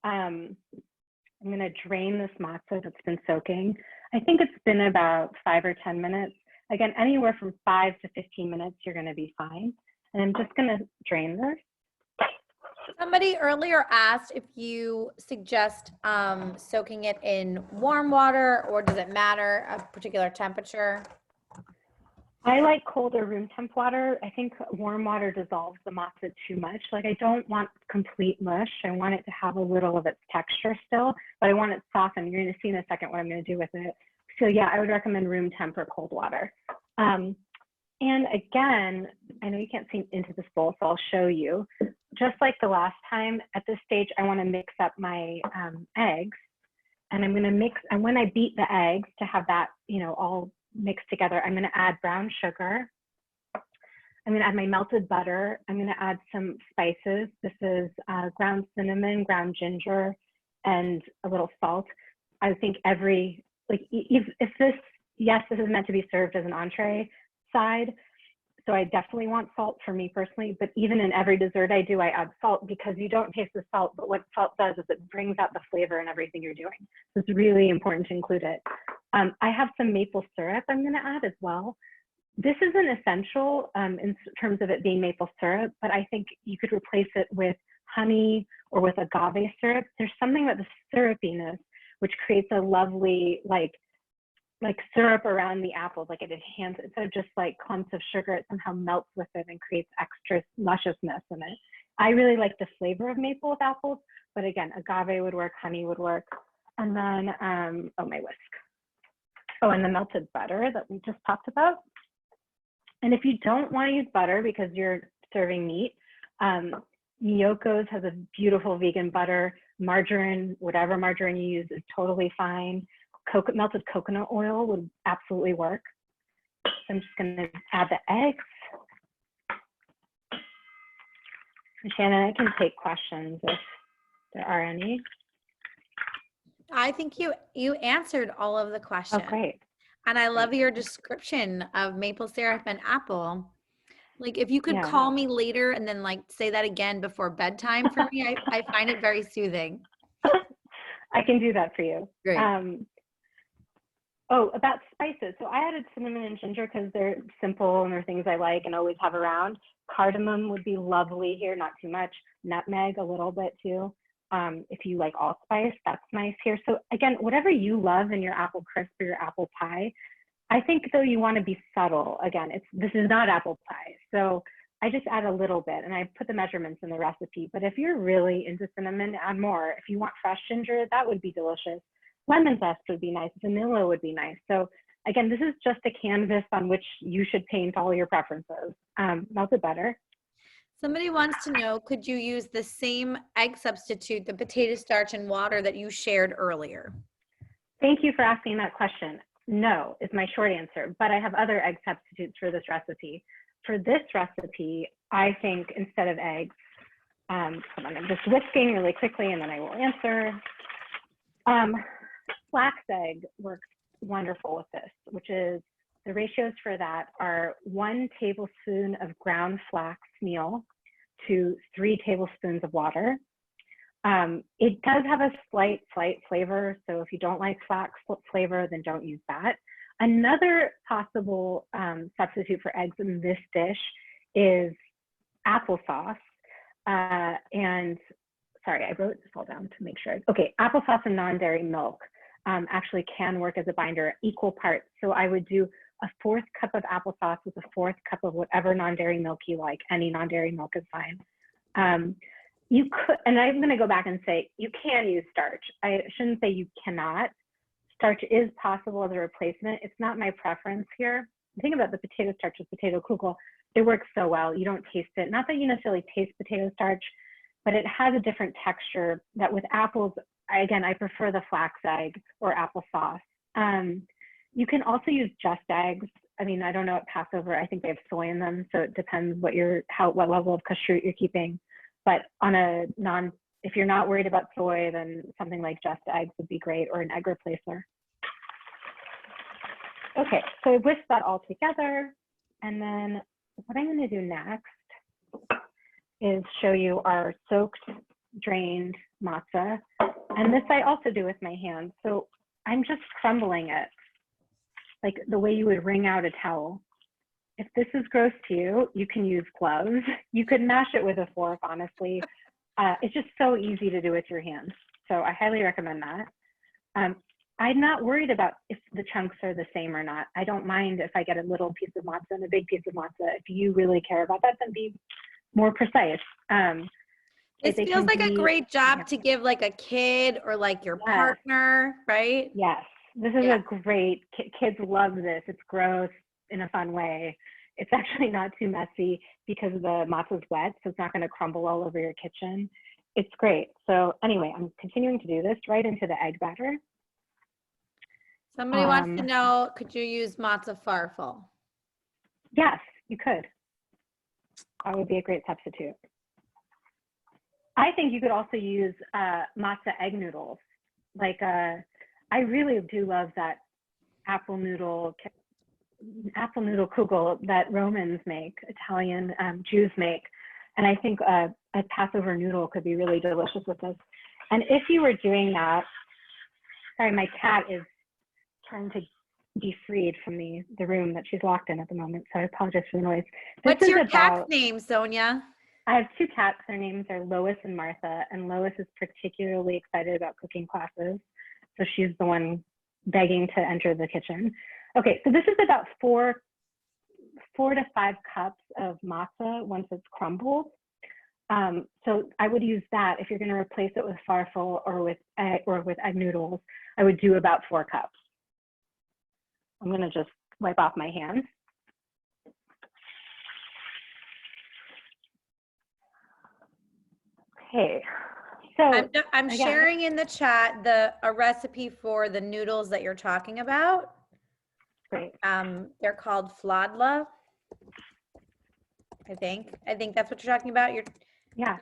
I'm going to drain this matzah that's been soaking. I think it's been about 5 or 10 minutes. Again, anywhere from 5 to 15 minutes, you're going to be fine. And I'm just going to drain this. Somebody earlier asked if you suggest soaking it in warm water, or does it matter a particular temperature? I like cold or room temp water. I think warm water dissolves the matzah too much. Like I don't want complete mush. I want it to have a little of its texture still, but I want it softened. You're going to see in a second what I'm going to do with it. So yeah, I would recommend room temp or cold water. And again, I know you can't see into this bowl, so I'll show you. Just like the last time, at this stage, I want to mix up my eggs, and I'm going to mix. And when I beat the eggs to have that, you know, all mixed together, I'm going to add brown sugar. I'm going to add my melted butter. I'm going to add some spices. This is ground cinnamon, ground ginger, and a little salt. I think if this, yes, this is meant to be served as an entree side. So I definitely want salt for me personally, but even in every dessert I do, I add salt because you don't taste the salt, but what salt does is it brings out the flavor in everything you're doing. So it's really important to include it. I have some maple syrup I'm going to add as well. This isn't essential in terms of it being maple syrup, but I think you could replace it with honey or with agave syrup. There's something about the syrupiness which creates a lovely like syrup around the apples. Like it enhances, instead of just like clumps of sugar, it somehow melts with it and creates extra lusciousness in it. I really like the flavor of maple with apples, but again, agave would work, honey would work. And then, oh, my whisk. Oh, and the melted butter that we just talked about. And if you don't want to use butter because you're serving meat, Miyoko's has a beautiful vegan butter. Margarine, whatever margarine you use is totally fine. Melted coconut oil would absolutely work. So I'm just going to add the eggs. And Shannon, I can take questions if there are any. I think you answered all of the questions. Oh, great. And I love your description of maple syrup and apple. Like if you could call me later and then like say that again before bedtime for me, I find it very soothing. I can do that for you. Great. Oh, about spices. So I added cinnamon and ginger because they're simple and they're things I like and always have around. Cardamom would be lovely here, not too much. Nutmeg, a little bit too. If you like allspice, that's nice here. So again, whatever you love in your apple crisp or your apple pie, I think though you want to be subtle. Again, this is not apple pie. So I just add a little bit and I put the measurements in the recipe. But if you're really into cinnamon, add more. If you want fresh ginger, that would be delicious. Lemon zest would be nice. Vanilla would be nice. So again, this is just a canvas on which you should paint all your preferences. Melted butter. Somebody wants to know, could you use the same egg substitute, the potato starch and water that you shared earlier? Thank you for asking that question. No, is my short answer, but I have other egg substitutes for this recipe. For this recipe, I think instead of eggs, hold on, I'm just whisking really quickly and then I will answer. Flax egg works wonderful with this, which is the ratios for that are 1 tablespoon of ground flax meal to 3 tablespoons of water. It does have a slight flavor, so if you don't like flax flavor, then don't use that. Another possible substitute for eggs in this dish is applesauce. And sorry, I wrote this all down to make sure. Okay, applesauce and non-dairy milk actually can work as a binder, equal parts. So I would do a 4th cup of applesauce with a 4th cup of whatever non-dairy milk you like. Any non-dairy milk is fine. You could, and I'm going to go back and say you can use starch. I shouldn't say you cannot. Starch is possible as a replacement. It's not my preference here. The thing about the potato starch with potato kugel, it works so well. You don't taste it. Not that you necessarily taste potato starch, but it has a different texture that with apples, again, I prefer the flax egg or applesauce. You can also use just eggs. I mean, I don't know at Passover, I think they have soy in them. So it depends what level of kashrut you're keeping. But on if you're not worried about soy, then something like just eggs would be great, or an egg replacer. Okay, so I whisked that all together. And then what I'm going to do next is show you our soaked, drained matzah. And this I also do with my hands. So I'm just crumbling it, like the way you would wring out a towel. If this is gross to you, you can use gloves. You could mash it with a fork, honestly. It's just so easy to do with your hands. So I highly recommend that. I'm not worried about if the chunks are the same or not. I don't mind if I get a little piece of matzah and a big piece of matzah. If you really care about that, then be more precise. It feels like a great job to give like a kid or like your partner, right? Yes, this is a great, kids love this. It's gross in a fun way. It's actually not too messy because the matzah's wet, so it's not going to crumble all over your kitchen. It's great. So anyway, I'm continuing to do this right into the egg batter. Somebody wants to know, could you use matzah farfel? Yes, you could. That would be a great substitute. I think you could also use matzah egg noodles. Like I really do love that apple noodle kugel that Romans make, Italian Jews make. And I think a Passover noodle could be really delicious with this. And if you were doing that, sorry, my cat is trying to be freed from the room that she's locked in at the moment. So I apologize for the noise. What's your cat's name, Sonia? I have 2 cats. Their names are Lois and Martha, and Lois is particularly excited about cooking classes. So she's the one begging to enter the kitchen. Okay, so this is about 4 to 5 cups of matzah once it's crumbled. So I would use that if you're going to replace it with farfalle or with egg noodles. I would do about 4 cups. I'm going to just wipe off my hands. Okay, so I'm sharing in the chat a recipe for the noodles that you're talking about. Great. They're called fladla. I think that's what you're talking about.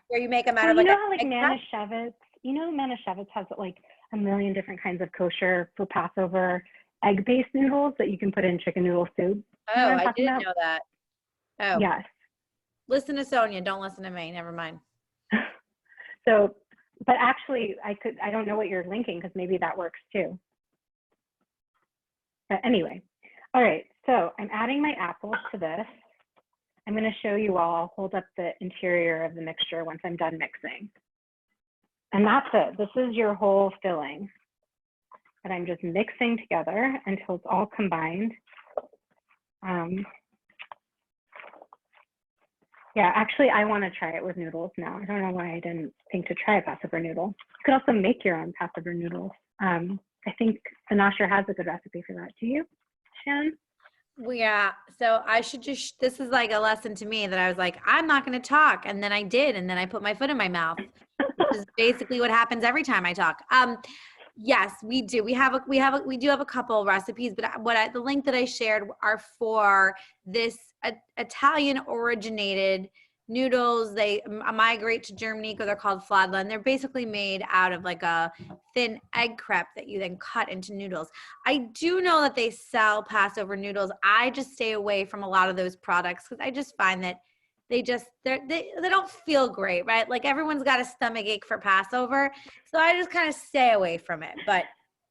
Where you make them out of like, how like Manischewitz, Manischewitz has like a million different kinds of kosher for Passover egg-based noodles that you can put in chicken noodle soup. Oh, I didn't know that. Oh, yes. Listen to Sonia. Don't listen to me. Never mind. So, but actually, I don't know what you're linking because maybe that works too. But anyway, all right. So I'm adding my apples to this. I'm going to show you all. I'll hold up the interior of the mixture once I'm done mixing. And that's it. This is your whole filling that I'm just mixing together until it's all combined. Yeah, actually, I want to try it with noodles now. I don't know why I didn't think to try a Passover noodle. You could also make your own Passover noodles. I think the Nasher has a good recipe for that. Do you, Shannon? Yeah, so I should just, this is like a lesson to me that I was like, I'm not going to talk. And then I did. And then I put my foot in my mouth, which is basically what happens every time I talk. Yes, we do. We do have a couple recipes, but the link that I shared are for this Italian originated noodles. They migrate to Germany because they're called fladla, and they're basically made out of like a thin egg crepe that you then cut into noodles. I do know that they sell Passover noodles. I just stay away from a lot of those products because I just find that they don't feel great, right? Like everyone's got a stomach ache for Passover. So I just kind of stay away from it. But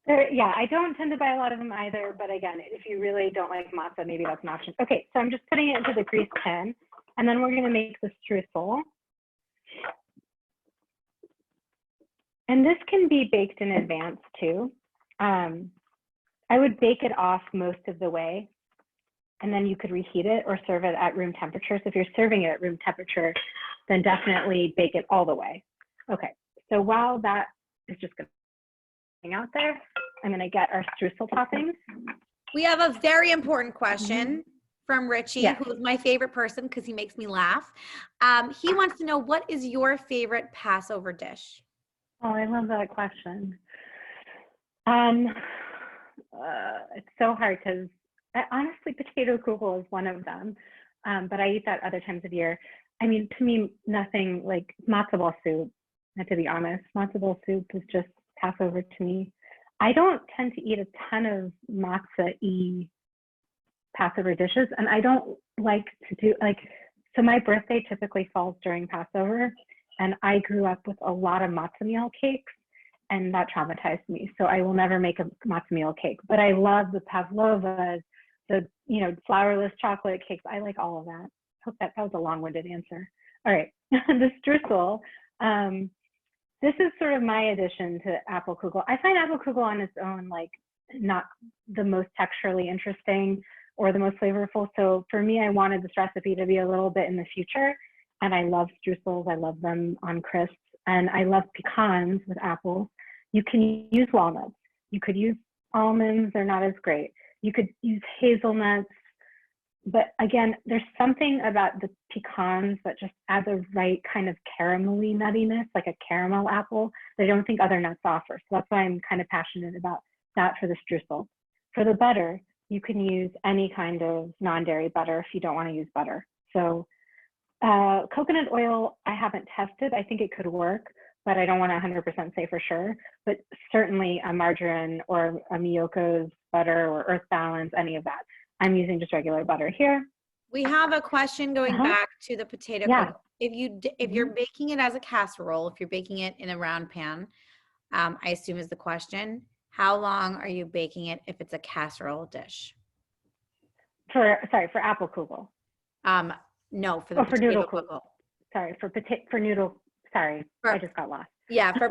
yeah, I don't tend to buy a lot of them either. But again, if you really don't like matzah, maybe that's an option. Okay, so I'm just putting it into the grease pan, and then we're going to make the streusel. And this can be baked in advance too. I would bake it off most of the way, and then you could reheat it or serve it at room temperature. So if you're serving it at room temperature, then definitely bake it all the way. Okay, so while that is just going out there, I'm going to get our streusel toppings. We have a very important question from Richie, yes, who is my favorite person because he makes me laugh. He wants to know, what is your favorite Passover dish? Oh, I love that question. It's so hard because honestly, potato kugel is one of them, but I eat that other times of year. I mean, to me, nothing like matzo ball soup, to be honest. Matzo ball soup is just Passover to me. I don't tend to eat a ton of matzah-y Passover dishes, and I don't like to do, so my birthday typically falls during Passover, and I grew up with a lot of matzah meal cakes, and that traumatized me. So I will never make a matzah meal cake, but I love the pavlovas, the flourless chocolate cakes. I like all of that. Hope that was a long-winded answer. All right, the streusel. This is sort of my addition to apple kugel. I find apple kugel on its own not the most texturally interesting or the most flavorful. So for me, I wanted this recipe to be a little bit in the future. And I love streusels. I love them on crisps. And I love pecans with apples. You can use walnuts. You could use almonds. They're not as great. You could use hazelnuts. But again, there's something about the pecans that just add the right kind of caramelly nuttiness, like a caramel apple, that I don't think other nuts offer. So that's why I'm kind of passionate about that for the streusel. For the butter, you can use any kind of non-dairy butter if you don't want to use butter. So coconut oil, I haven't tested. I think it could work, but I don't want to 100% say for sure. But certainly a margarine or a Miyoko's butter or Earth Balance, any of that. I'm using just regular butter here. We have a question going back to the potato kugel. If you're baking it as a casserole, if you're baking it in a round pan, I assume is the question, How long are you baking it if it's a casserole dish? Sorry, for Apfelkugel. No, for the For potato noodle kugel. kugel. Sorry, for noodle. Sorry, I just got lost. Yeah, for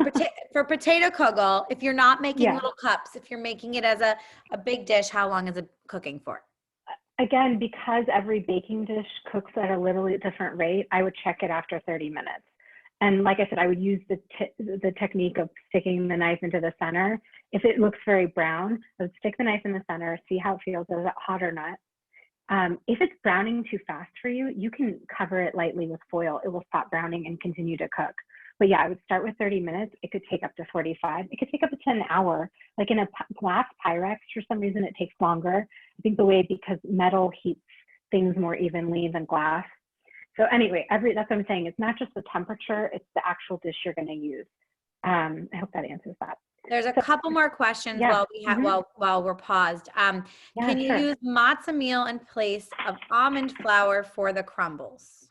potato kugel, if you're not making Yeah. little cups, if you're making it as a big dish, how long is it cooking for? Again, because every baking dish cooks at a little different rate, I would check it after 30 minutes. And like I said, I would use the technique of sticking the knife into the center. If it looks very brown, I would stick the knife in the center, see how it feels, is it hot or not. If it's browning too fast for you, you can cover it lightly with foil. It will stop browning and continue to cook. But yeah, I would start with 30 minutes. It could take up to 45. It could take up to an hour. Like in a glass Pyrex, for some reason, it takes longer. I think the way because metal heats things more evenly than glass. So anyway, that's what I'm saying. It's not just the temperature, it's the actual dish you're going to use. I hope that answers that. There's a couple more questions while we have while we're paused. Can you use matzo meal in place of almond flour for the crumbles?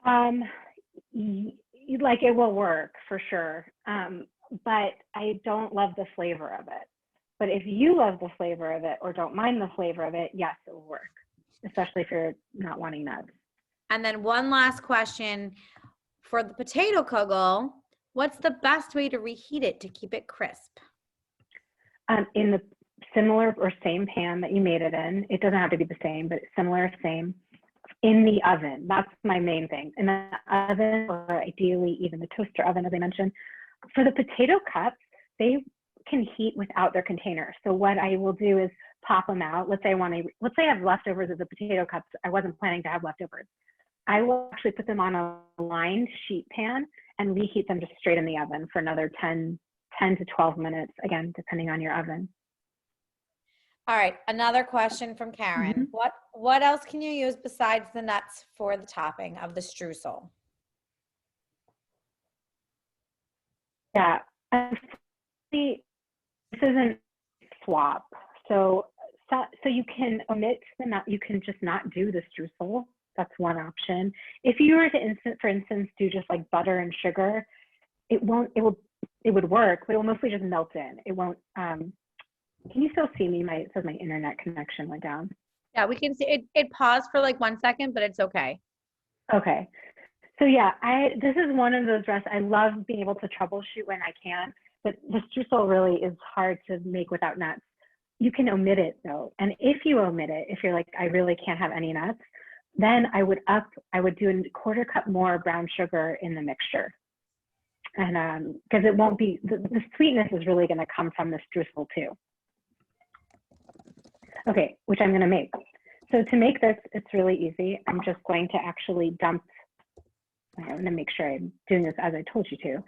Like it will work for sure, but I don't love the flavor of it. But if you love the flavor of it or don't mind the flavor of it, yes, it will work, especially if you're not wanting nuts. And then one last question for the potato kugel. What's the best way to reheat it to keep it crisp? In the similar or same pan that you made it in. It doesn't have to be the same, but similar, same. In the oven, that's my main thing. In the oven, or ideally even the toaster oven, as I mentioned. For the potato cups, they can heat without their container. So what I will do is pop them out. Let's say I have leftovers of the potato cups. I wasn't planning to have leftovers. I will actually put them on a lined sheet pan and reheat them just straight in the oven for another 10 to 12 minutes, again, depending on your oven. All right, another question from Karen. What else can you use besides the nuts for the topping of the streusel? Yeah, this isn't swap. So you can omit the nut. You can just not do the streusel. That's one option. If you were to, for instance, do just like butter and sugar, it would work, but it will mostly just melt in. It won't. Can you still see me? It says my internet connection went down. Yeah, we can see it. It paused for like 1 second, but it's okay. Okay. So yeah, this is one of those recipes. I love being able to troubleshoot when I can, but the streusel really is hard to make without nuts. You can omit it though. And if you omit it, if you're like, I really can't have any nuts, then I would do a 1/4 cup more brown sugar in the mixture. And because it won't be, the sweetness is really going to come from the streusel too. Okay, which I'm going to make. So to make this, it's really easy. I'm just going to actually dump, I'm going to make sure I'm doing this as I told you to.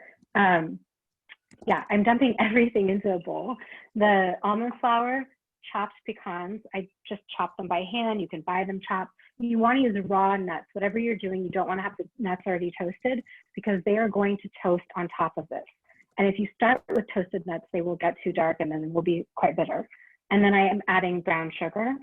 Yeah, I'm dumping everything into a bowl. The almond flour, chopped pecans, I just chop them by hand. You can buy them chopped. You want to use raw nuts. Whatever you're doing, you don't want to have the nuts already toasted because they are going to toast on top of this. And if you start with toasted nuts, they will get too dark and then will be quite bitter. And then I am adding brown sugar.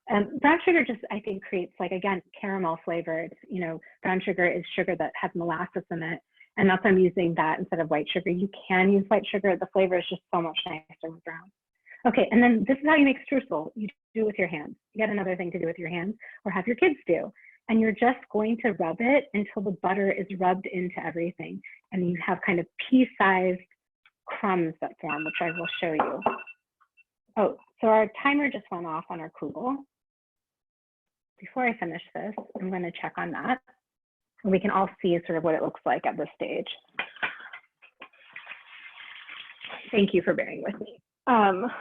Brown sugar just, I think, creates, like, again, caramel flavor. It's, you know, brown sugar is sugar that has molasses in it. And that's why I'm using that instead of white sugar. You can use white sugar. The flavor is just so much nicer with brown. Okay, and then this is how you make streusel. You do it with your hands. You got another thing to do with your hands, or have your kids do. And you're just going to rub it until the butter is rubbed into everything. And you have kind of pea-sized crumbs that form, which I will show you. Oh, so our timer just went off on our kugel. Before I finish this, I'm going to check on that. And we can all see sort of what it looks like at this stage. Thank you for bearing with me. Okay.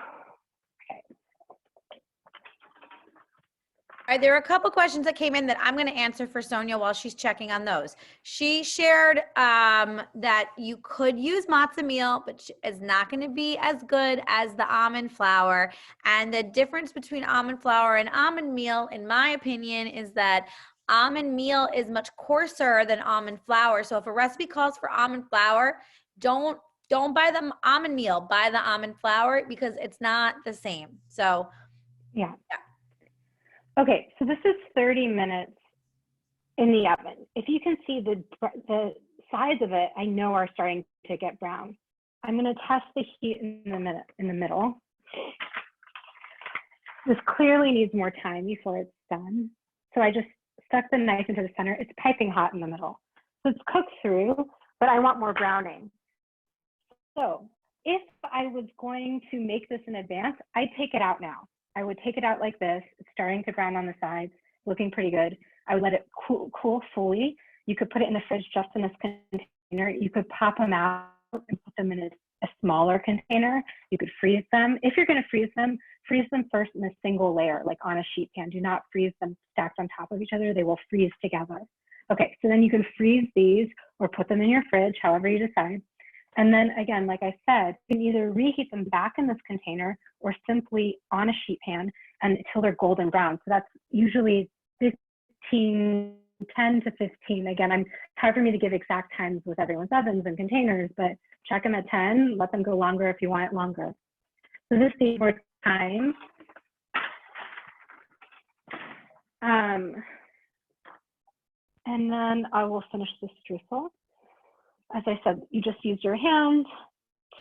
All right, there are a couple questions that came in that I'm going to answer for Sonia while she's checking on those. She shared that you could use matzo meal, but it's not going to be as good as the almond flour. And the difference between almond flour and almond meal, in my opinion, is that almond meal is much coarser than almond flour. So if a recipe calls for almond flour, don't buy the almond meal, buy the almond flour because it's not the same. So yeah. Okay, so this is 30 minutes in the oven. If you can see the sides of it I know are starting to get brown. I'm going to test the heat in the middle. This clearly needs more time before it's done. So I just stuck the knife into the center. It's piping hot in the middle. So it's cooked through, but I want more browning. So if I was going to make this in advance, I'd take it out now. I would take it out like this. It's starting to brown on the sides, looking pretty good. I would let it cool fully. You could put it in the fridge just in this container. You could pop them out and put them in a smaller container. You could freeze them. If you're going to freeze them first in a single layer, like on a sheet pan. Do not freeze them stacked on top of each other. They will freeze together. Okay, so then you can freeze these or put them in your fridge, however you decide. And then again, like I said, you can either reheat them back in this container or simply on a sheet pan until they're golden brown. So that's usually 10 to 15. Again, it's hard for me to give exact times with everyone's ovens and containers, but check them at 10, let them go longer if you want it longer. So this takes more time. And then I will finish the streusel. As I said, you just use your hand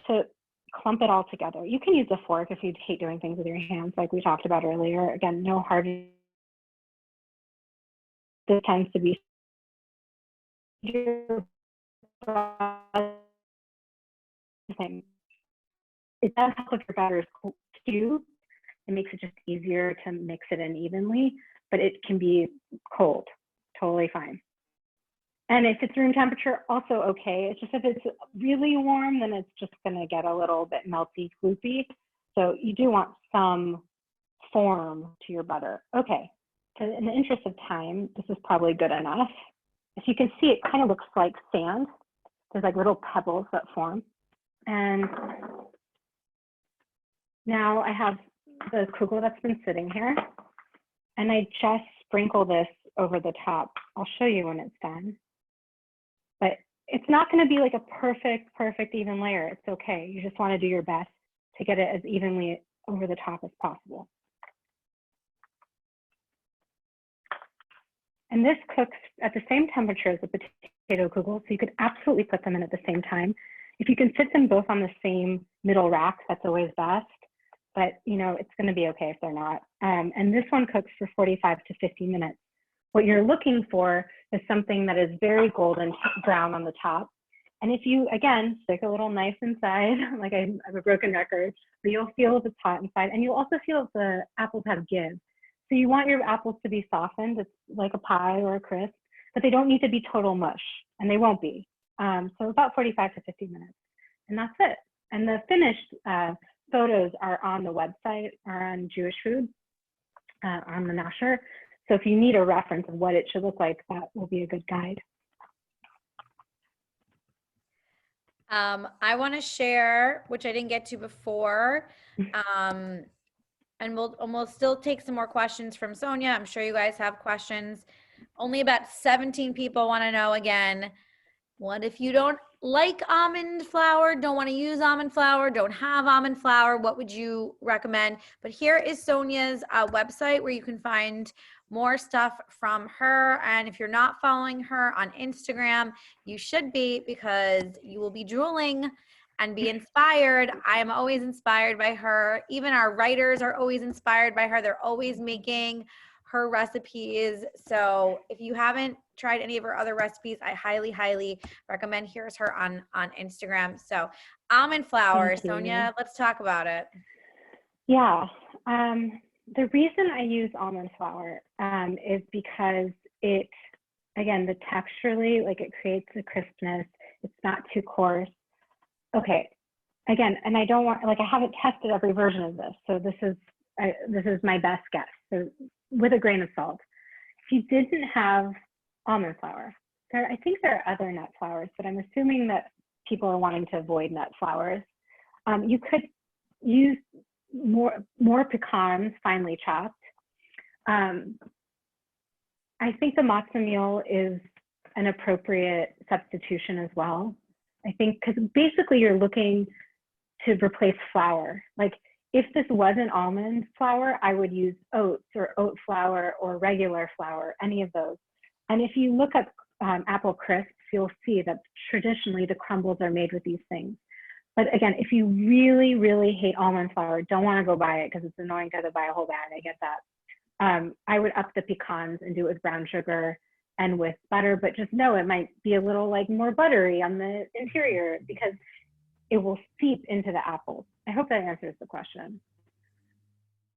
to clump it all together. You can use a fork if you hate doing things with your hands, like we talked about earlier. Again, no hard. This tends to be thing. It does help if your batter is cubed. It makes it just easier to mix it in evenly, but it can be cold, totally fine. And if it's room temperature, also okay. It's just if it's really warm, then it's just gonna get a little bit melty, gloopy. So you do want some form to your butter. Okay, so in the interest of time, this is probably good enough. If you can see, it kind of looks like sand. There's like little pebbles that form. And now I have the kugel that's been sitting here, and I just sprinkle this over the top. I'll show you when it's done. But it's not going to be like a perfect even layer. It's okay. You just want to do your best to get it as evenly over the top as possible. And this cooks at the same temperature as the potato kugel, so you could absolutely put them in at the same time. If you can fit them both on the same middle rack, that's always best. But you know, it's going to be okay if they're not. And this one cooks for 45 to 50 minutes. What you're looking for is something that is very golden brown on the top. And if you, again, stick a little knife inside, like I have a broken record, but you'll feel if it's hot inside, and you'll also feel if the apples have give. So you want your apples to be softened. It's like a pie or a crisp, but they don't need to be total mush, and they won't be. So about 45 to 50 minutes, and that's it. And the finished photos are on the website, are on Jewish Food, on the Nasher. So if you need a reference of what it should look like, that will be a good guide. I want to share, which I didn't get to before, and we'll still take some more questions from Sonia. I'm sure you guys have questions. Only about 17 people want to know again, what if you don't like almond flour, don't want to use almond flour, don't have almond flour, what would you recommend? But here is Sonia's website where you can find more stuff from her. And if you're not following her on Instagram, you should be, because you will be drooling and be inspired. I am always inspired by her. Even our writers are always inspired by her. They're always making her recipes. So if you haven't tried any of her other recipes, I highly recommend. Here's her on Instagram. So almond flour, Sonia, let's talk about it. Yeah. The reason I use almond flour is because it, again, the texturally, like it creates a crispness. It's not too coarse. Okay. Again, and I don't want, like, I haven't tested every version of this. So this is my best guess. So with a grain of salt. If you didn't have almond flour, I think there are other nut flours, but I'm assuming that people are wanting to avoid nut flours. You could use more pecans, finely chopped. I think the matzah meal is an appropriate substitution as well. I think because basically you're looking to replace flour. Like if this wasn't almond flour, I would use oats or oat flour or regular flour, any of those. And if you look up apple crisps, you'll see that traditionally the crumbles are made with these things. But again, if you really, really hate almond flour, don't want to go buy it because it's annoying to buy a whole bag. I get that. I would up the pecans and do it with brown sugar and with butter, but just know it might be a little like more buttery on the interior because it will seep into the apples. I hope that answers the question.